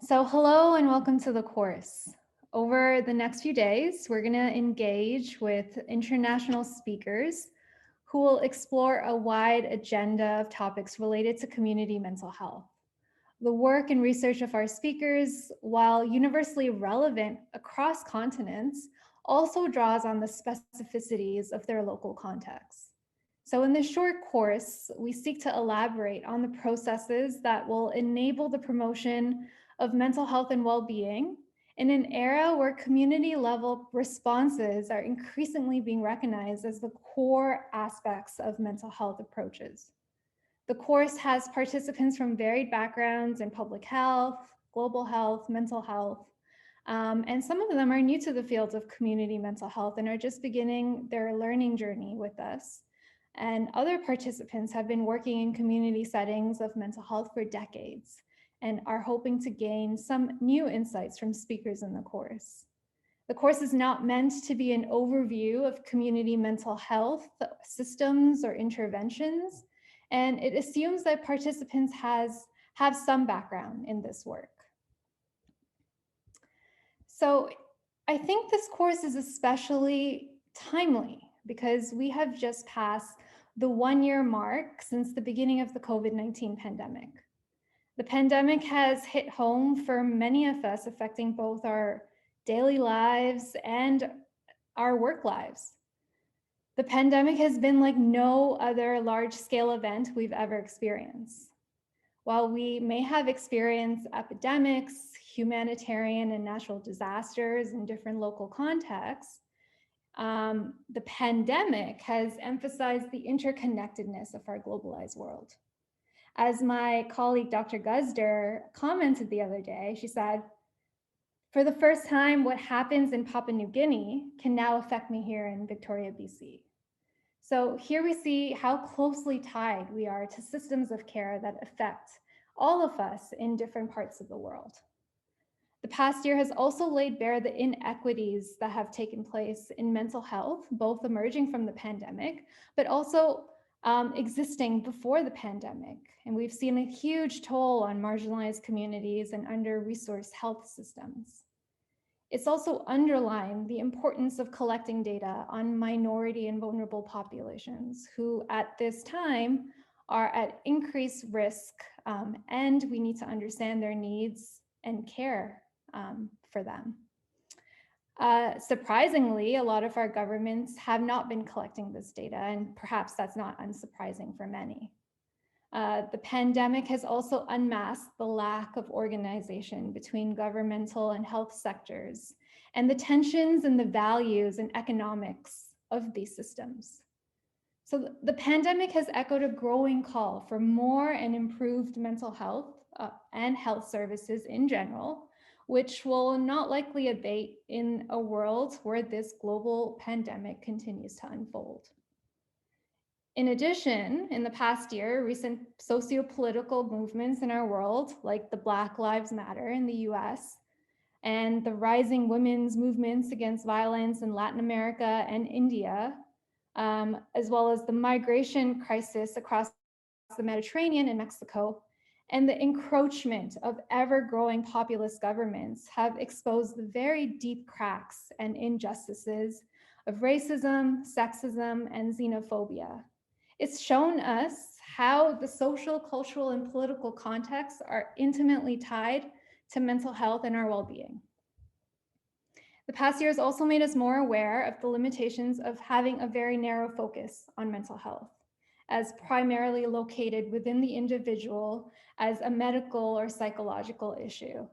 So hello and welcome to the course. Over the next few days, we're going to engage with international speakers who will explore a wide agenda of topics related to community mental health. The work and research of our speakers, while universally relevant across continents, also draws on the specificities of their local contexts. So in this short course, we seek to elaborate on the processes that will enable the promotion of mental health and well-being in an era where community-level responses are increasingly being recognized as the core aspects of mental health approaches. The course has participants from varied backgrounds in public health, global health, mental health, and some of them are new to the fields of community mental health and are just beginning their learning journey with us. And other participants have been working in community settings of mental health for decades and are hoping to gain some new insights from speakers in the course. The course is not meant to be an overview of community mental health systems or interventions, and it assumes that participants have some background in this work. So I think this course is especially timely because we have just passed the 1-year mark since the beginning of the COVID-19 pandemic. The pandemic has hit home for many of us, affecting both our daily lives and our work lives. The pandemic has been like no other large-scale event we've ever experienced. While we may have experienced epidemics, humanitarian and natural disasters in different local contexts, the pandemic has emphasized the interconnectedness of our globalized world. As my colleague, Dr. Guzder, commented the other day, she said, "For the first time, what happens in Papua New Guinea can now affect me here in Victoria, BC." So here we see how closely tied we are to systems of care that affect all of us in different parts of the world. The past year has also laid bare the inequities that have taken place in mental health, both emerging from the pandemic, but also existing before the pandemic. And we've seen a huge toll on marginalized communities and under-resourced health systems. It's also underlined the importance of collecting data on minority and vulnerable populations who at this time are at increased risk, and we need to understand their needs and care for them. Surprisingly, a lot of our governments have not been collecting this data, and perhaps that's not unsurprising for many. The pandemic has also unmasked the lack of organization between governmental and health sectors and the tensions and the values and economics of these systems. So the pandemic has echoed a growing call for more and improved mental health and health services in general, which will not likely abate in a world where this global pandemic continues to unfold. In addition, in the past year, recent socio-political movements in our world, like the Black Lives Matter in the US, and the rising women's movements against violence in Latin America and India, as well as the migration crisis across the Mediterranean and Mexico, and the encroachment of ever-growing populist governments have exposed the very deep cracks and injustices of racism, sexism, and xenophobia. It's shown us how the social, cultural, and political contexts are intimately tied to mental health and our well-being. The past year has also made us more aware of the limitations of having a very narrow focus on mental health, as primarily located within the individual as a medical or psychological issue.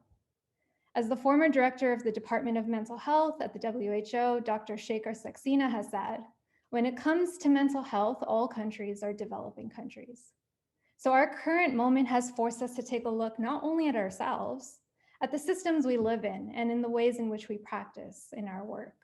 As the former director of the Department of Mental Health at the WHO, Dr. Shekhar Saxena has said, when it comes to mental health, all countries are developing countries. So our current moment has forced us to take a look not only at ourselves, at the systems we live in and in the ways in which we practice in our work.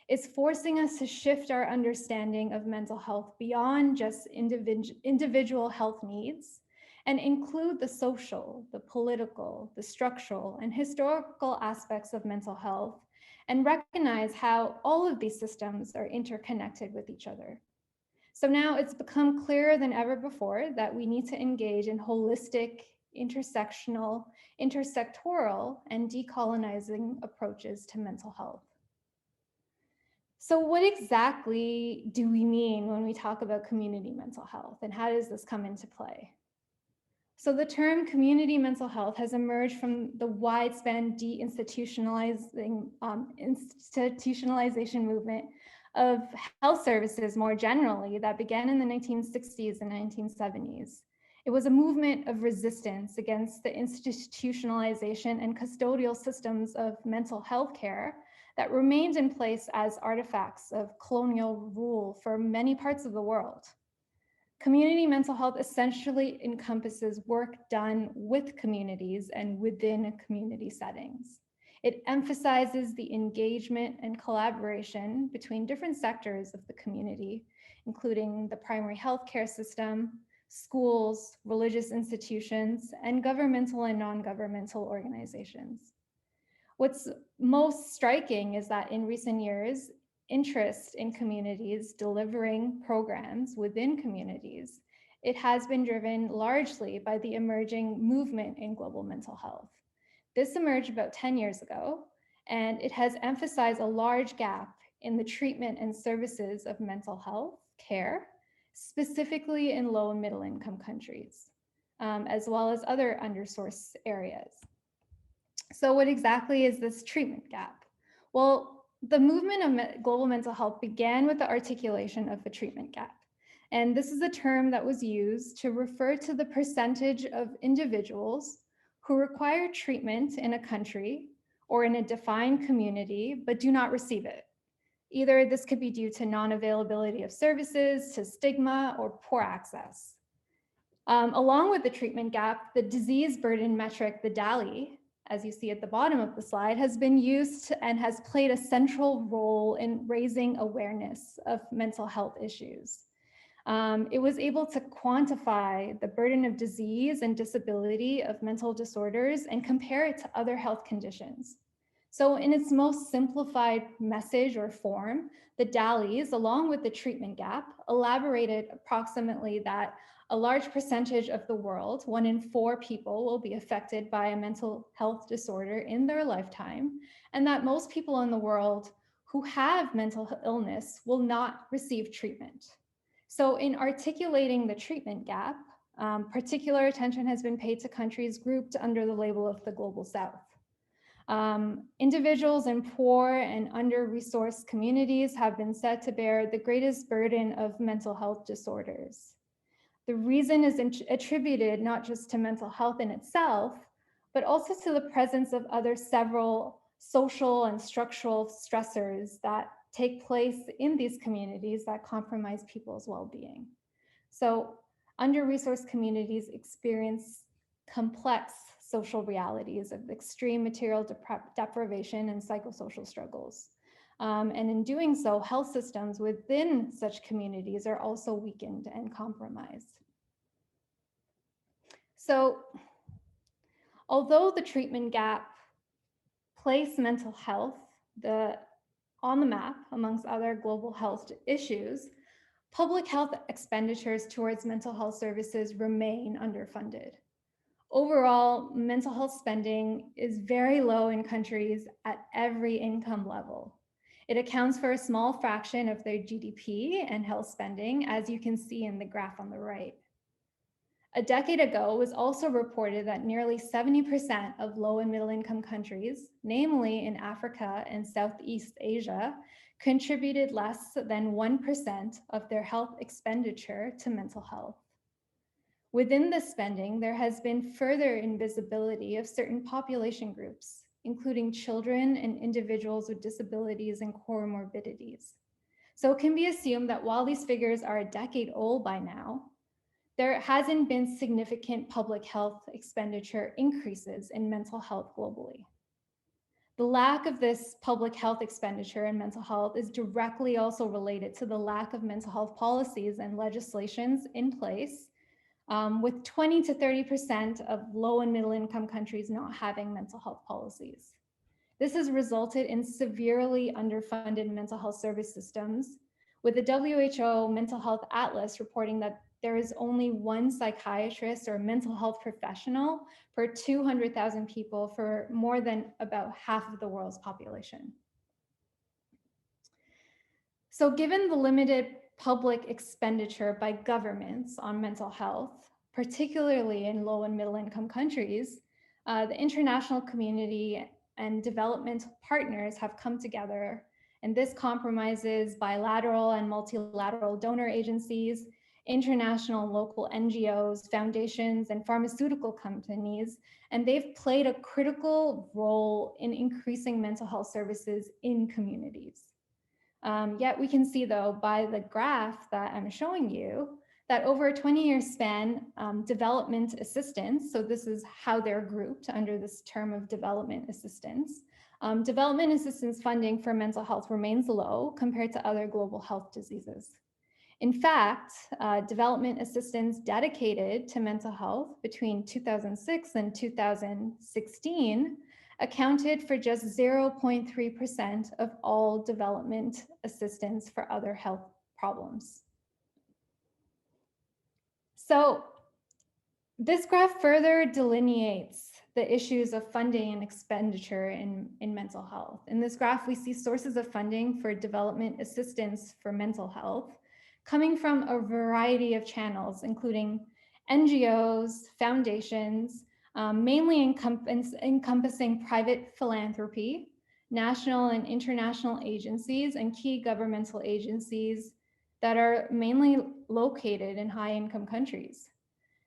It's forcing us to shift our understanding of mental health beyond just individual health needs and include the social, the political, the structural, and historical aspects of mental health and recognize how all of these systems are interconnected with each other. So now it's become clearer than ever before that we need to engage in holistic intersectional, intersectoral, and decolonizing approaches to mental health. So what exactly do we mean when we talk about community mental health, and how does this come into play? So the term community mental health has emerged from the widespread institutionalization movement of health services more generally that began in the 1960s and 1970s. It was a movement of resistance against the institutionalization and custodial systems of mental health care that remained in place as artifacts of colonial rule for many parts of the world. Community mental health essentially encompasses work done with communities and within community settings. It emphasizes the engagement and collaboration between different sectors of the community, including the primary healthcare system, schools, religious institutions, and governmental and non-governmental organizations. What's most striking is that in recent years, interest in communities delivering programs within communities, it has been driven largely by the emerging movement in global mental health. This emerged about 10 years ago, and it has emphasized a large gap in the treatment and services of mental health care, specifically in low and middle income countries, as well as other undersourced areas. So what exactly is this treatment gap? Well, the movement of global mental health began with the articulation of the treatment gap. And this is a term that was used to refer to the percentage of individuals who require treatment in a country or in a defined community, but do not receive it. Either this could be due to non-availability of services, to stigma, or poor access. Along with the treatment gap, the disease burden metric, the DALY, as you see at the bottom of the slide, has been used and has played a central role in raising awareness of mental health issues. It was able to quantify the burden of disease and disability of mental disorders and compare it to other health conditions. So in its most simplified message or form, the DALYs, along with the treatment gap, elaborated approximately that a large percentage of the world, 1 in 4 people, will be affected by a mental health disorder in their lifetime, and that most people in the world who have mental illness will not receive treatment. So in articulating the treatment gap, particular attention has been paid to countries grouped under the label of the Global South. Individuals in poor and under-resourced communities have been said to bear the greatest burden of mental health disorders. The reason is attributed not just to mental health in itself, but also to the presence of other several social and structural stressors that take place in these communities that compromise people's well-being. So under-resourced communities experience complex social realities of extreme material deprivation and psychosocial struggles. And in doing so, health systems within such communities are also weakened and compromised. So, although the treatment gap placed mental health on the map amongst other global health issues, public health expenditures towards mental health services remain underfunded. Overall, mental health spending is very low in countries at every income level. It accounts for a small fraction of their GDP and health spending, as you can see in the graph on the right. A decade ago, it was also reported that nearly 70% of low and middle income countries, namely in Africa and Southeast Asia, contributed less than 1% of their health expenditure to mental health. Within this spending, there has been further invisibility of certain population groups, including children and individuals with disabilities and comorbidities. So it can be assumed that while these figures are a decade old by now, there hasn't been significant public health expenditure increases in mental health globally. The lack of this public health expenditure in mental health is directly also related to the lack of mental health policies and legislations in place, with 20 to 30% of low and middle income countries not having mental health policies. This has resulted in severely underfunded mental health service systems, with the WHO Mental Health Atlas reporting that there is only one psychiatrist or mental health professional per 200,000 people for more than about half of the world's population. So given the limited public expenditure by governments on mental health, particularly in low and middle income countries, the international community and developmental partners have come together, and this compromises bilateral and multilateral donor agencies, international and local NGOs, foundations, and pharmaceutical companies, and they've played a critical role in increasing mental health services in communities. Yet we can see, though, by the graph that I'm showing you, that over a 20-year span, development assistance, so this is how they're grouped under this term of development assistance funding for mental health remains low compared to other global health diseases. In fact, development assistance dedicated to mental health between 2006 and 2016 accounted for just 0.3% of all development assistance for other health problems. So this graph further delineates the issues of funding and expenditure in mental health. In this graph, we see sources of funding for development assistance for mental health coming from a variety of channels, including NGOs, foundations, mainly encompassing private philanthropy, national and international agencies, and key governmental agencies that are mainly located in high-income countries.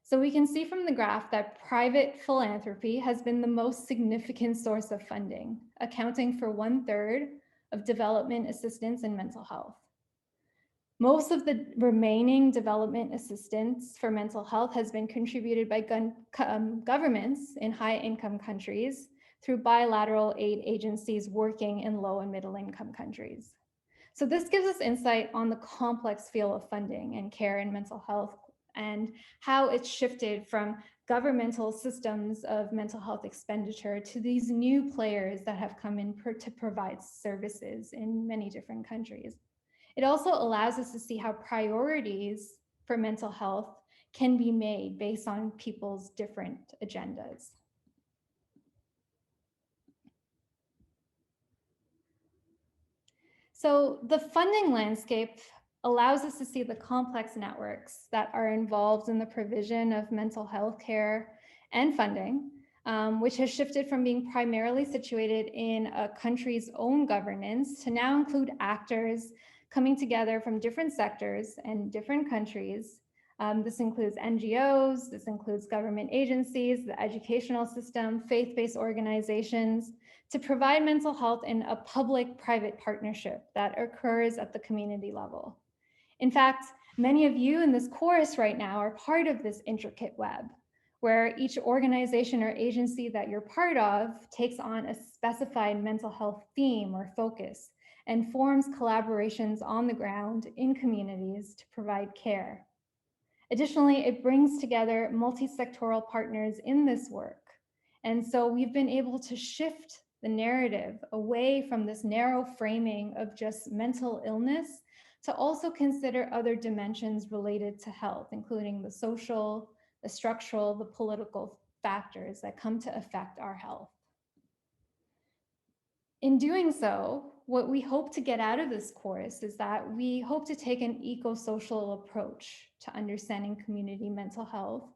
So we can see from the graph that private philanthropy has been the most significant source of funding, accounting for 1/3 of development assistance in mental health. Most of the remaining development assistance for mental health has been contributed by governments in high-income countries through bilateral aid agencies working in low and middle-income countries. So this gives us insight on the complex field of funding and care in mental health and how it's shifted from governmental systems of mental health expenditure to these new players that have come in to provide services in many different countries. It also allows us to see how priorities for mental health can be made based on people's different agendas. So the funding landscape allows us to see the complex networks that are involved in the provision of mental health care and funding, which has shifted from being primarily situated in a country's own governance to now include actors coming together from different sectors and different countries. This includes NGOs, this includes government agencies, the educational system, faith-based organizations, to provide mental health in a public-private partnership that occurs at the community level. In fact, many of you in this course right now are part of this intricate web, where each organization or agency that you're part of takes on a specified mental health theme or focus and forms collaborations on the ground in communities to provide care. Additionally, it brings together multi-sectoral partners in this work. And so we've been able to shift the narrative away from this narrow framing of just mental illness to also consider other dimensions related to health, including the social, the structural, the political factors that come to affect our health. In doing so, what we hope to get out of this course is that we hope to take an eco-social approach to understanding community mental health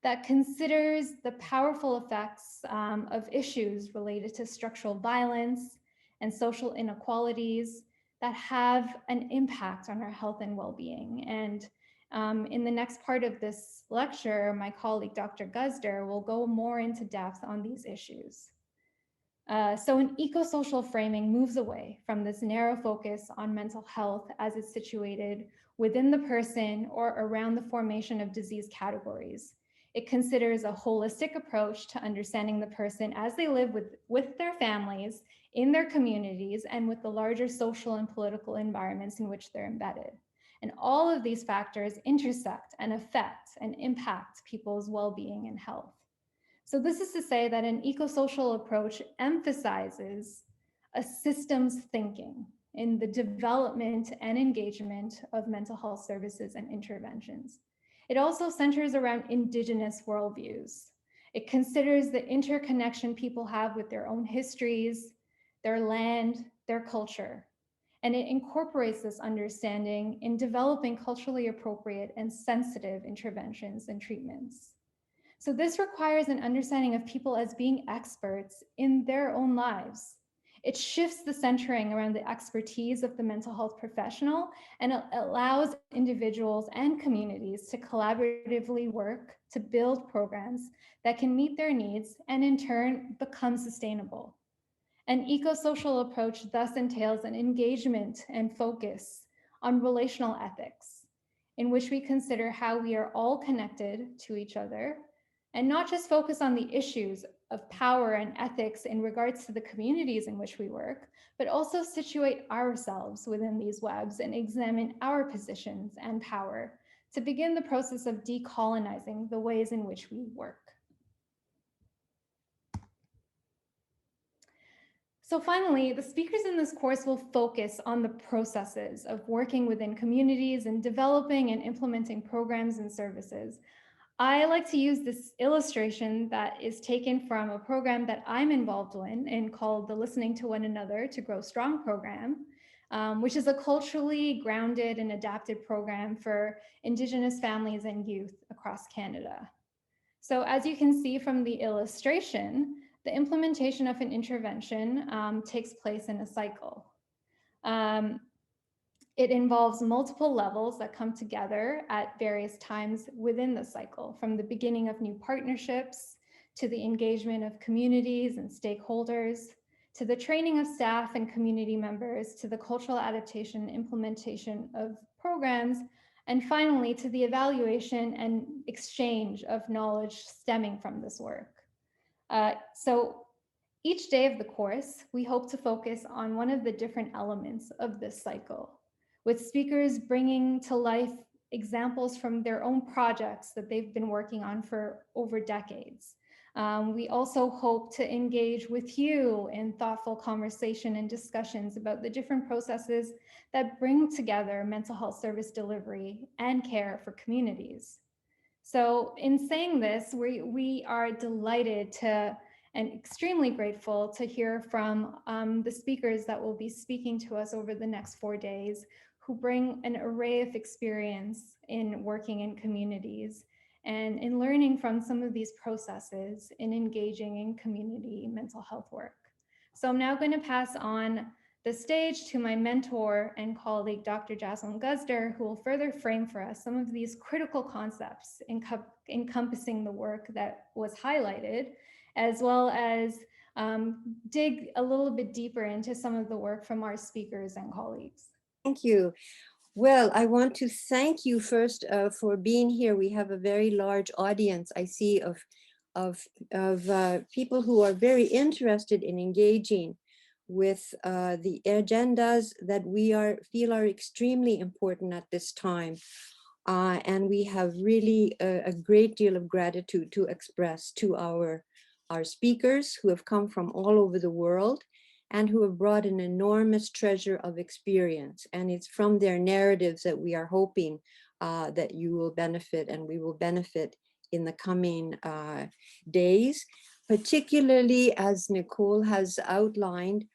that considers the powerful effects of issues related to structural violence and social inequalities that have an impact on our health and well-being. And in the next part of this lecture, my colleague, Dr. Guzder, will go more into depth on these issues. So an eco-social framing moves away from this narrow focus on mental health as it's situated within the person or around the formation of disease categories. It considers a holistic approach to understanding the person as they live with their families, in their communities, and with the larger social and political environments in which they're embedded. And all of these factors intersect and affect and impact people's well-being and health. So this is to say that an eco-social approach emphasizes a systems thinking in the development and engagement of mental health services and interventions. It also centers around Indigenous worldviews. It considers the interconnection people have with their own histories, their land, their culture. And it incorporates this understanding in developing culturally appropriate and sensitive interventions and treatments. So this requires an understanding of people as being experts in their own lives. It shifts the centering around the expertise of the mental health professional, and it allows individuals and communities to collaboratively work to build programs that can meet their needs and in turn become sustainable. An eco-social approach thus entails an engagement and focus on relational ethics, in which we consider how we are all connected to each other, and not just focus on the issues of power and ethics in regards to the communities in which we work, but also situate ourselves within these webs and examine our positions and power to begin the process of decolonizing the ways in which we work. So finally, the speakers in this course will focus on the processes of working within communities and developing and implementing programs and services. I like to use this illustration that is taken from a program that I'm involved in and called the Listening to One Another to Grow Strong program, which is a culturally grounded and adapted program for Indigenous families and youth across Canada. So as you can see from the illustration, the implementation of an intervention takes place in a cycle. It involves multiple levels that come together at various times within the cycle, from the beginning of new partnerships, to the engagement of communities and stakeholders, to the training of staff and community members, to the cultural adaptation and implementation of programs, and finally to the evaluation and exchange of knowledge stemming from this work. So each day of the course, we hope to focus on one of the different elements of this cycle, with speakers bringing to life examples from their own projects that they've been working on for over decades. We also hope to engage with you in thoughtful conversation and discussions about the different processes that bring together mental health service delivery and care for communities. So in saying this, we are delighted to and extremely grateful to hear from the speakers that will be speaking to us over the next 4 days, who bring an array of experience in working in communities and in learning from some of these processes in engaging in community mental health work. So I'm now going to pass on the stage to my mentor and colleague, Dr. Jaswant Guzder, who will further frame for us some of these critical concepts encompassing the work that was highlighted, as well as dig a little bit deeper into some of the work from our speakers and colleagues. Thank you. Well, I want to thank you first for being here. We have a very large audience, I see, of people who are very interested in engaging with the agendas that we feel are extremely important at this time. And we have really a great deal of gratitude to express to our speakers who have come from all over the world and who have brought an enormous treasure of experience. And it's from their narratives that we are hoping that you will benefit, and we will benefit in the coming days, particularly as Nicole has outlined,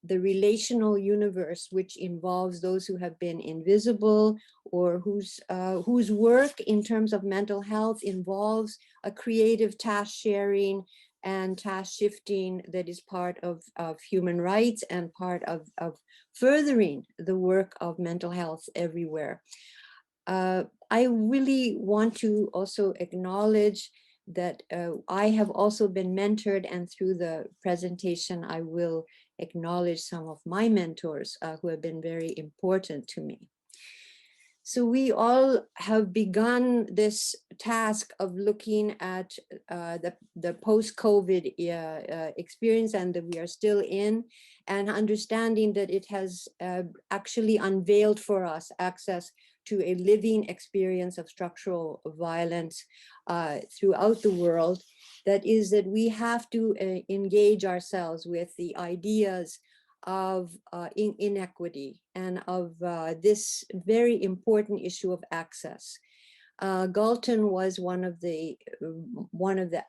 the relational universe, which involves those who have been invisible or whose work in terms of mental health involves a creative task sharing and task shifting that is part of human rights and part of furthering the work of mental health everywhere. I really want to also acknowledge that I have also been mentored, and through the presentation I will acknowledge some of my mentors who have been very important to me. So we all have begun this task of looking at the post-COVID experience, and that we are still in, and understanding that it has actually unveiled for us access to a living experience of structural violence throughout the world. That is, that we have to engage ourselves with the ideas of inequity and of this very important issue of access. Galton was one of the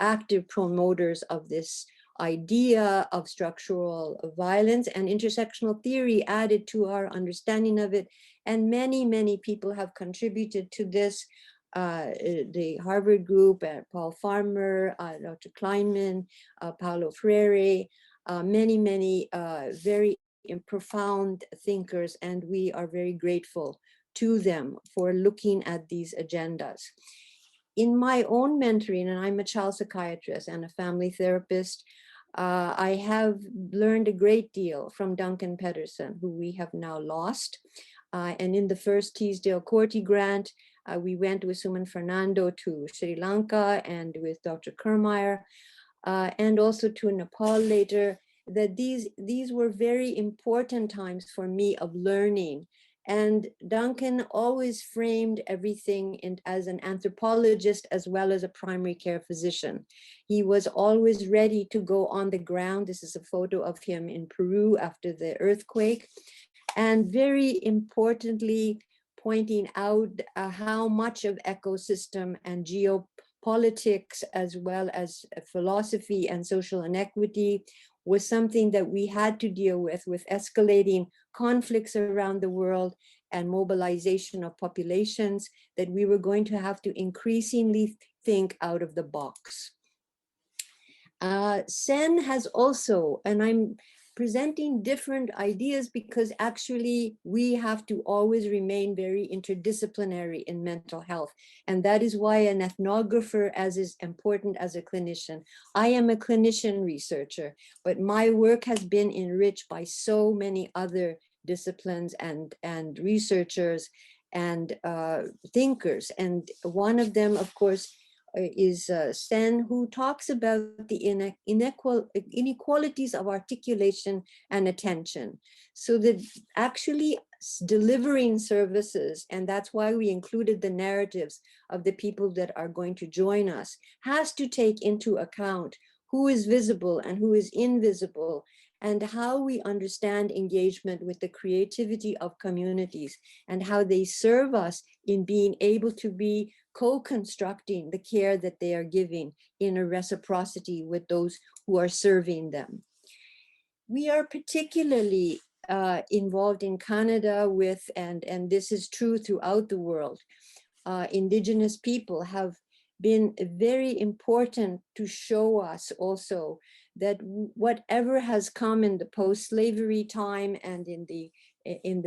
active promoters of this idea of structural violence, and intersectional theory added to our understanding of it. And many, many people have contributed to this. The Harvard group, Paul Farmer, Dr. Kleinman, Paulo Freire, many, many very profound thinkers, and we are very grateful to them for looking at these agendas. In my own mentoring, and I'm a child psychiatrist and a family therapist, I have learned a great deal from Duncan Pedersen, who we have now lost. And in the first Teesdale Corti grant, we went with Suman Fernando to Sri Lanka and with Dr. Kermeyer, and also to Nepal later, that these were very important times for me of learning. And Duncan always framed everything as an anthropologist as well as a primary care physician. He was always ready to go on the ground. This is a photo of him in Peru after the earthquake. And very importantly, pointing out how much of ecosystem and geopolitics, as well as philosophy and social inequity, was something that we had to deal with escalating conflicts around the world and mobilization of populations, that we were going to have to increasingly think out of the box. Sen has also, and I'm presenting different ideas because actually we have to always remain very interdisciplinary in mental health. And that is why an ethnographer is important as a clinician. I am a clinician researcher, but my work has been enriched by so many other disciplines and researchers and thinkers. And one of them, of course, is Sen, who talks about the inequalities of articulation and attention. So that actually delivering services, and that's why we included the narratives of the people that are going to join us, has to take into account who is visible and who is invisible, and how we understand engagement with the creativity of communities and how they serve us in being able to be co-constructing the care that they are giving in a reciprocity with those who are serving them. We are particularly involved in Canada with, and this is true throughout the world, Indigenous people have been very important to show us also that whatever has come in the post-slavery time and in the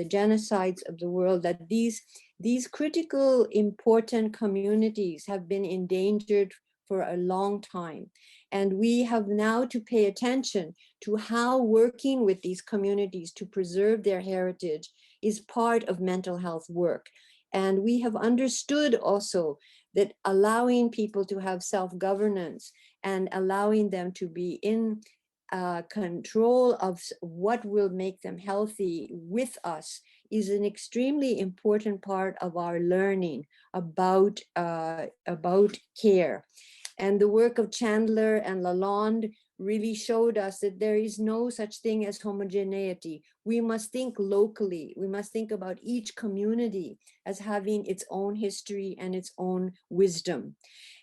genocides of the world, that these critical important communities have been endangered for a long time. And we have now to pay attention to how working with these communities to preserve their heritage is part of mental health work. And we have understood also that allowing people to have self-governance and allowing them to be in control of what will make them healthy with us is an extremely important part of our learning about care. And the work of Chandler and Lalonde really showed us that there is no such thing as homogeneity. We must think locally. We must think about each community as having its own history and its own wisdom.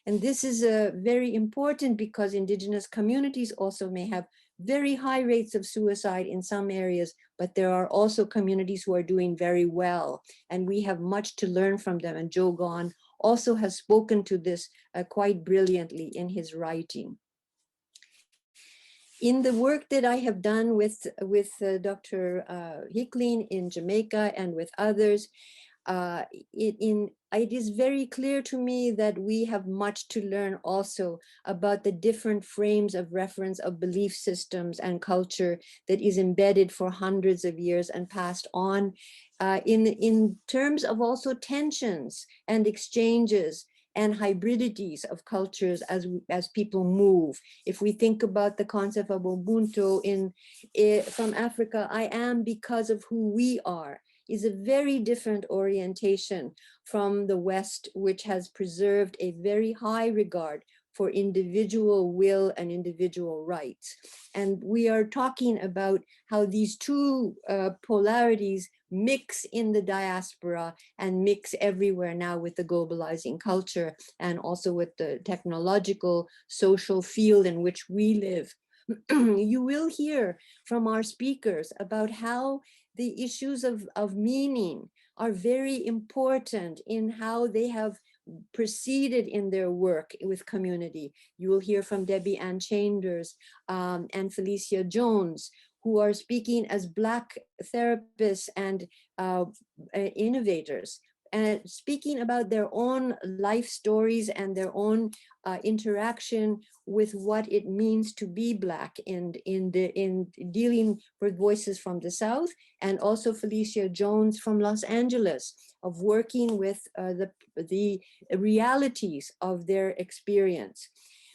And this is very important because Indigenous communities also may have very high rates of suicide in some areas, but there are also communities who are doing very well. And we have much to learn from them. And Joe Gahn also has spoken to this quite brilliantly in his writing. In the work that I have done with Dr. Hickling in Jamaica and with others, it is very clear to me that we have much to learn also about the different frames of reference of belief systems and culture that is embedded for hundreds of years and passed on in terms of also tensions and exchanges and hybridities of cultures as people move. If we think about the concept of Ubuntu from Africa, I am because of who we are, is a very different orientation from the West, which has preserved a very high regard for individual will and individual rights. And we are talking about how these two polarities mix in the diaspora and mix everywhere now with the globalizing culture and also with the technological social field in which we live. You will hear from our speakers about how the issues of meaning are very important in how they have proceeded in their work with community. You will hear from Debbie Ann Chambers and Felicia Jones, who are speaking as Black therapists and innovators, and speaking about their own life stories and their own interaction with what it means to be Black in dealing with voices from the South, and also Felicia Jones from Los Angeles, of working with the realities of their experience.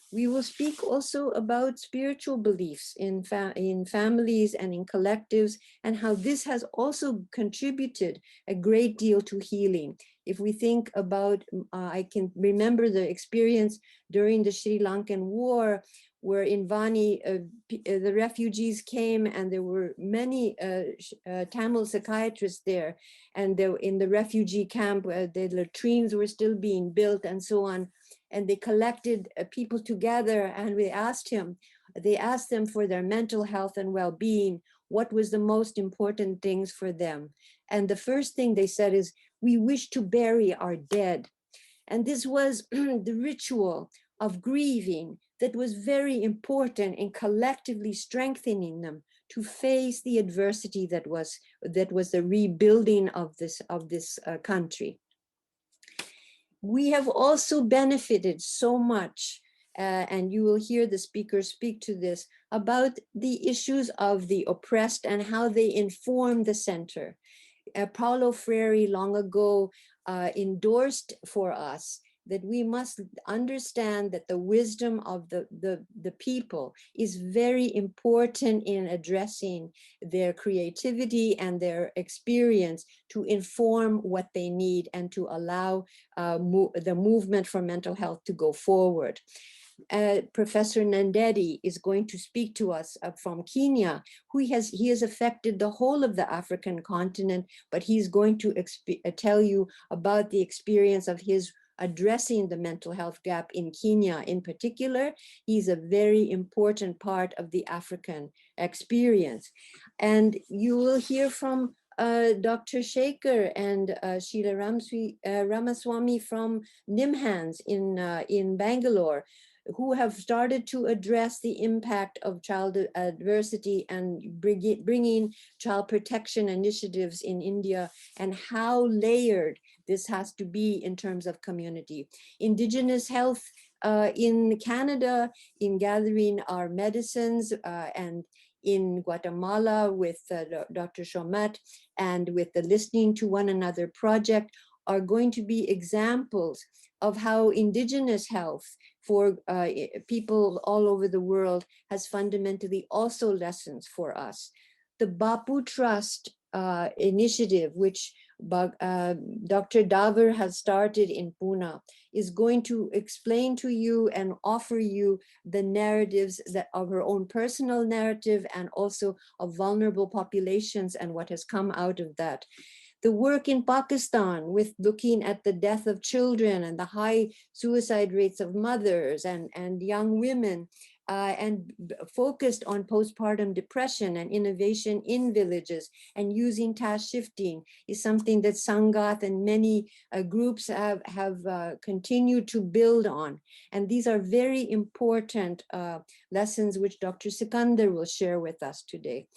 We will speak also about spiritual beliefs in families and in collectives, and how this has also contributed a great deal to healing. If we think about, I can remember the experience during the Sri Lankan war, where in Vani, the refugees came, and there were many Tamil psychiatrists there, and in the refugee camp, the latrines were still being built and so on. And they collected people together, and they asked them for their mental health and well-being, what was the most important things for them. And the first thing they said is, we wish to bury our dead. And this was the ritual of grieving that was very important in collectively strengthening them to face the adversity that was the rebuilding of this country. We have also benefited so much, and you will hear the speakers speak to this, about the issues of the oppressed and how they inform the center. Paulo Freire long ago endorsed for us that we must understand that the wisdom of the people is very important in addressing their creativity and their experience to inform what they need and to allow the movement for mental health to go forward. Professor Nandedi is going to speak to us from Kenya, he has affected the whole of the African continent, but he's going to tell you about the experience of his addressing the mental health gap in Kenya in particular. He's a very important part of the African experience. And you will hear from Dr. Shaker and Sheila Ramaswamy from NIMHANS in Bangalore, who have started to address the impact of child adversity and bringing child protection initiatives in India, and how layered this has to be in terms of community. Indigenous health in Canada, in gathering our medicines, and in Guatemala with Dr. Chomet, and with the Listening to One Another project, are going to be examples of how indigenous health for people all over the world has fundamentally also lessons for us. The Bapu Trust initiative, which Dr. Davar has started in Pune, is going to explain to you and offer you the narratives that of her own personal narrative and also of vulnerable populations and what has come out of that. The work in Pakistan with looking at the death of children and the high suicide rates of mothers and young women, and focused on postpartum depression and innovation in villages and using task shifting, is something that Sangath and many groups have continued to build on. And these are very important lessons which Dr. Sikandar will share with us today.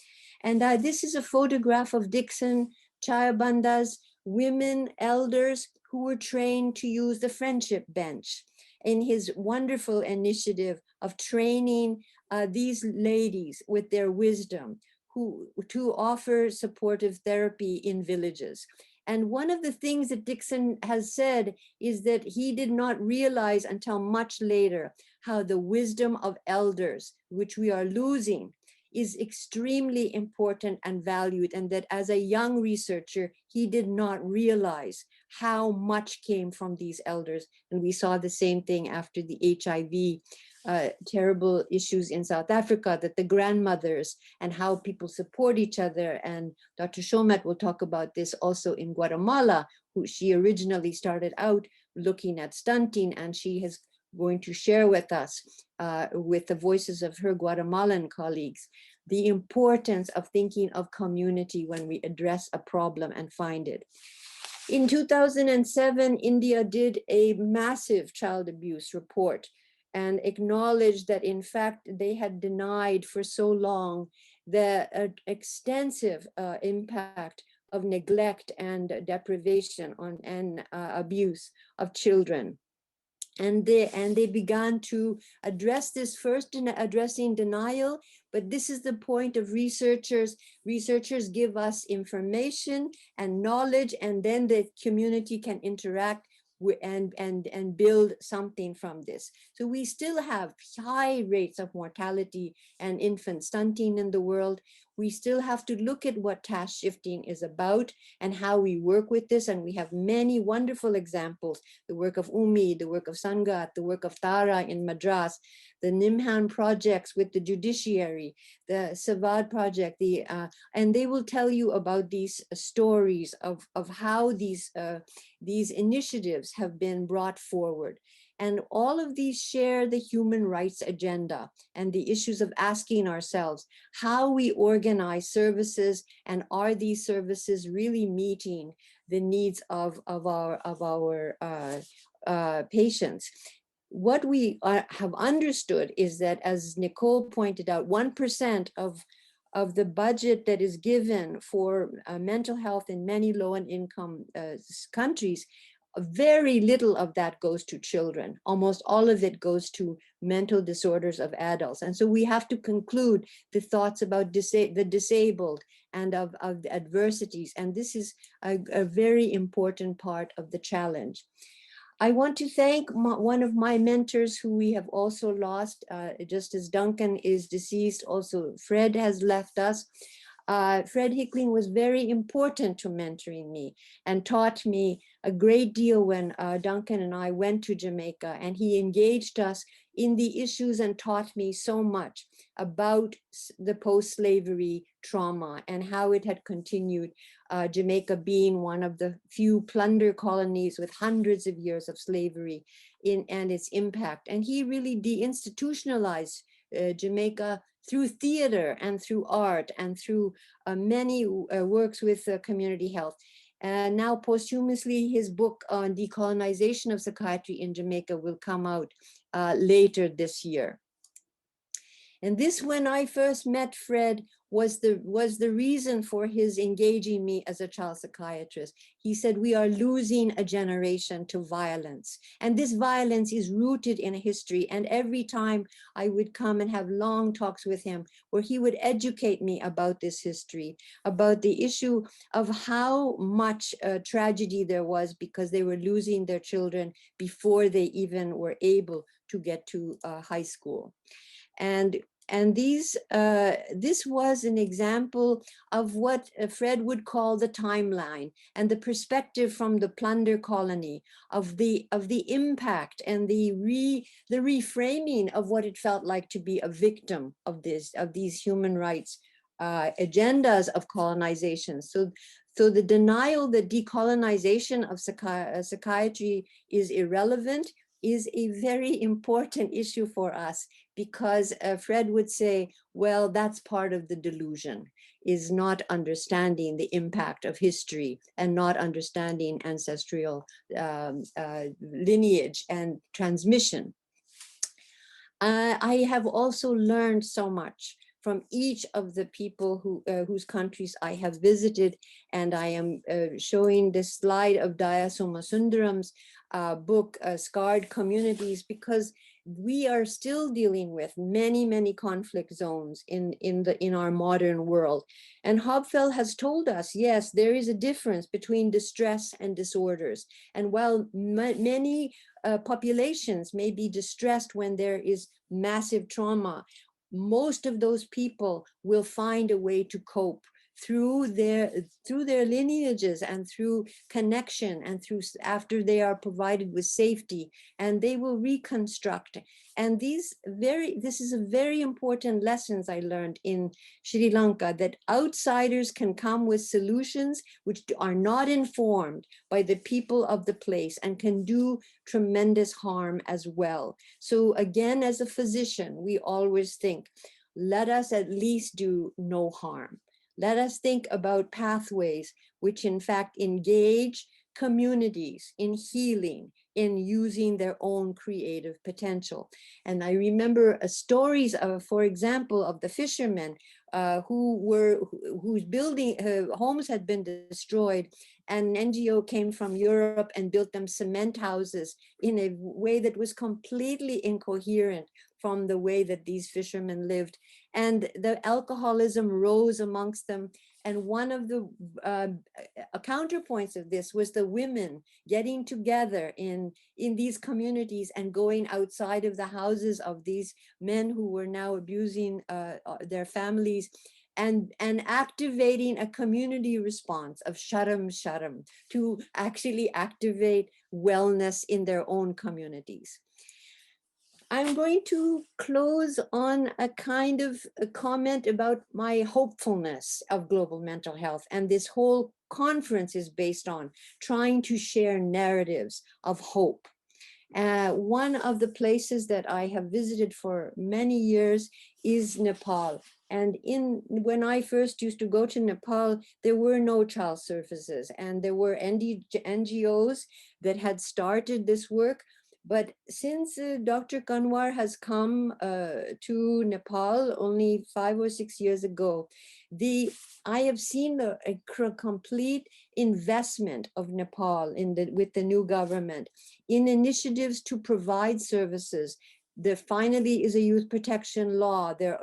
And this is a photograph of Dixon Chayabanda's women elders who were trained to use the friendship bench in his wonderful initiative of training these ladies with their wisdom to offer supportive therapy in villages. And one of the things that Dixon has said is that he did not realize until much later how the wisdom of elders, which we are losing, is extremely important and valued, and that as a young researcher, he did not realize how much came from these elders. And we saw the same thing after the HIV terrible issues in South Africa, that the grandmothers and how people support each other. And Dr. Shomet will talk about this also in Guatemala, who she originally started out looking at stunting, and she is going to share with us, with the voices of her Guatemalan colleagues, the importance of thinking of community when we address a problem and find it. In 2007, India did a massive child abuse report and acknowledged that, in fact, they had denied for so long the extensive impact of neglect and deprivation on and abuse of children. And they began to address this, first in addressing denial, but this is the point of researchers. Researchers give us information and knowledge, and then the community can interact and build something from this. So we still have high rates of mortality and infant stunting in the world. We still have to look at what task shifting is about and how we work with this. And we have many wonderful examples: the work of Umi, the work of Sangat, the work of Tara in Madras, the Nimhan projects with the judiciary, the Savad project, and they will tell you about these stories of how these initiatives have been brought forward. And all of these share the human rights agenda and the issues of asking ourselves how we organize services, and are these services really meeting the needs of our patients. What we have understood is that, as Nicole pointed out, 1% of the budget that is given for mental health in many low and income countries, very little of that goes to children. Almost all of it goes to mental disorders of adults. And so we have to conclude the thoughts about the disabled and of the adversities. And this is a very important part of the challenge. I want to thank one of my mentors who we have also lost, just as Duncan is deceased, also Fred has left us. Fred Hickling was very important to mentoring me and taught me a great deal when Duncan and I went to Jamaica, and he engaged us in the issues and taught me so much about the post-slavery trauma and how it had continued, Jamaica being one of the few plunder colonies with hundreds of years of slavery and its impact. And he really deinstitutionalized Jamaica through theater and through art and through many works with community health. And now posthumously, his book on decolonization of psychiatry in Jamaica will come out later this year. And this, when I first met Fred, was the reason for his engaging me as a child psychiatrist. He said, we are losing a generation to violence. And this violence is rooted in a history. And every time I would come and have long talks with him, where he would educate me about this history, about the issue of how much tragedy there was because they were losing their children before they even were able to get to high school. And this was an example of what Fred would call the timeline and the perspective from the plunder colony of the impact and the reframing of what it felt like to be a victim of these human rights agendas of colonization. So the denial that decolonization of psychiatry is irrelevant is a very important issue for us, because Fred would say, well, that's part of the delusion, is not understanding the impact of history and not understanding ancestral lineage and transmission. I have also learned so much from each of the people whose countries I have visited, and I am showing this slide of Daya Somasundaram's book, Scarred Communities, because we are still dealing with many conflict zones in our modern world. And Hopfeld has told us, yes, there is a difference between distress and disorders. And while many populations may be distressed when there is massive trauma, most of those people will find a way to cope through their lineages and through connection and through after they are provided with safety, and they will reconstruct. And this is a very important lessons I learned in Sri Lanka, that outsiders can come with solutions which are not informed by the people of the place and can do tremendous harm as well. So again, as a physician, we always think, let us at least do no harm. Let us think about pathways which in fact engage communities in healing, in using their own creative potential. And I remember stories of, for example, of the fishermen whose building homes had been destroyed, and an NGO came from Europe and built them cement houses in a way that was completely incoherent from the way that these fishermen lived. And the alcoholism rose amongst them. And one of the counterpoints of this was the women getting together in these communities and going outside of the houses of these men who were now abusing their families, and activating a community response of sharam to actually activate wellness in their own communities. I'm going to close on a kind of a comment about my hopefulness of global mental health. And this whole conference is based on trying to share narratives of hope. One of the places that I have visited for many years is Nepal. And when I first used to go to Nepal, there were no child services, and there were NGOs that had started this work. But since Dr. Kanwar has come to Nepal only 5 or 6 years ago, I have seen a complete investment of Nepal with the new government in initiatives to provide services. There finally is a youth protection law. There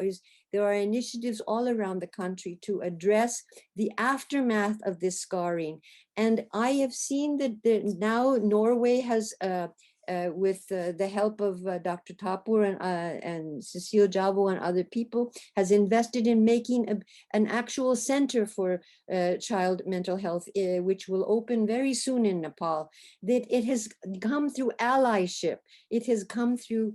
are initiatives all around the country to address the aftermath of this scarring. And I have seen that now Norway has with the help of Dr. Tapur and Cecile Jabo and other people, has invested in making an actual center for child mental health, which will open very soon in Nepal. That it has come through allyship. It has come through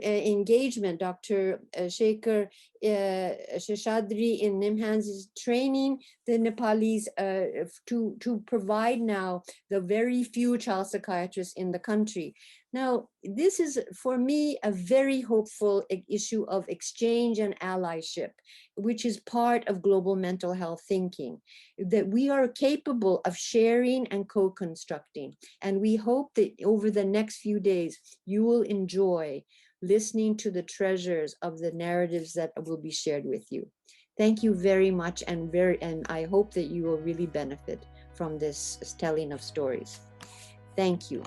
engagement. Dr. Shekhar Sheshadri in Nimhans is training the Nepalese to provide now the very few child psychiatrists in the country. Now, this is for me a very hopeful issue of exchange and allyship, which is part of global mental health thinking, that we are capable of sharing and co-constructing. And we hope that over the next few days, you will enjoy listening to the treasures of the narratives that will be shared with you. Thank you very much, and I hope that you will really benefit from this telling of stories. Thank you.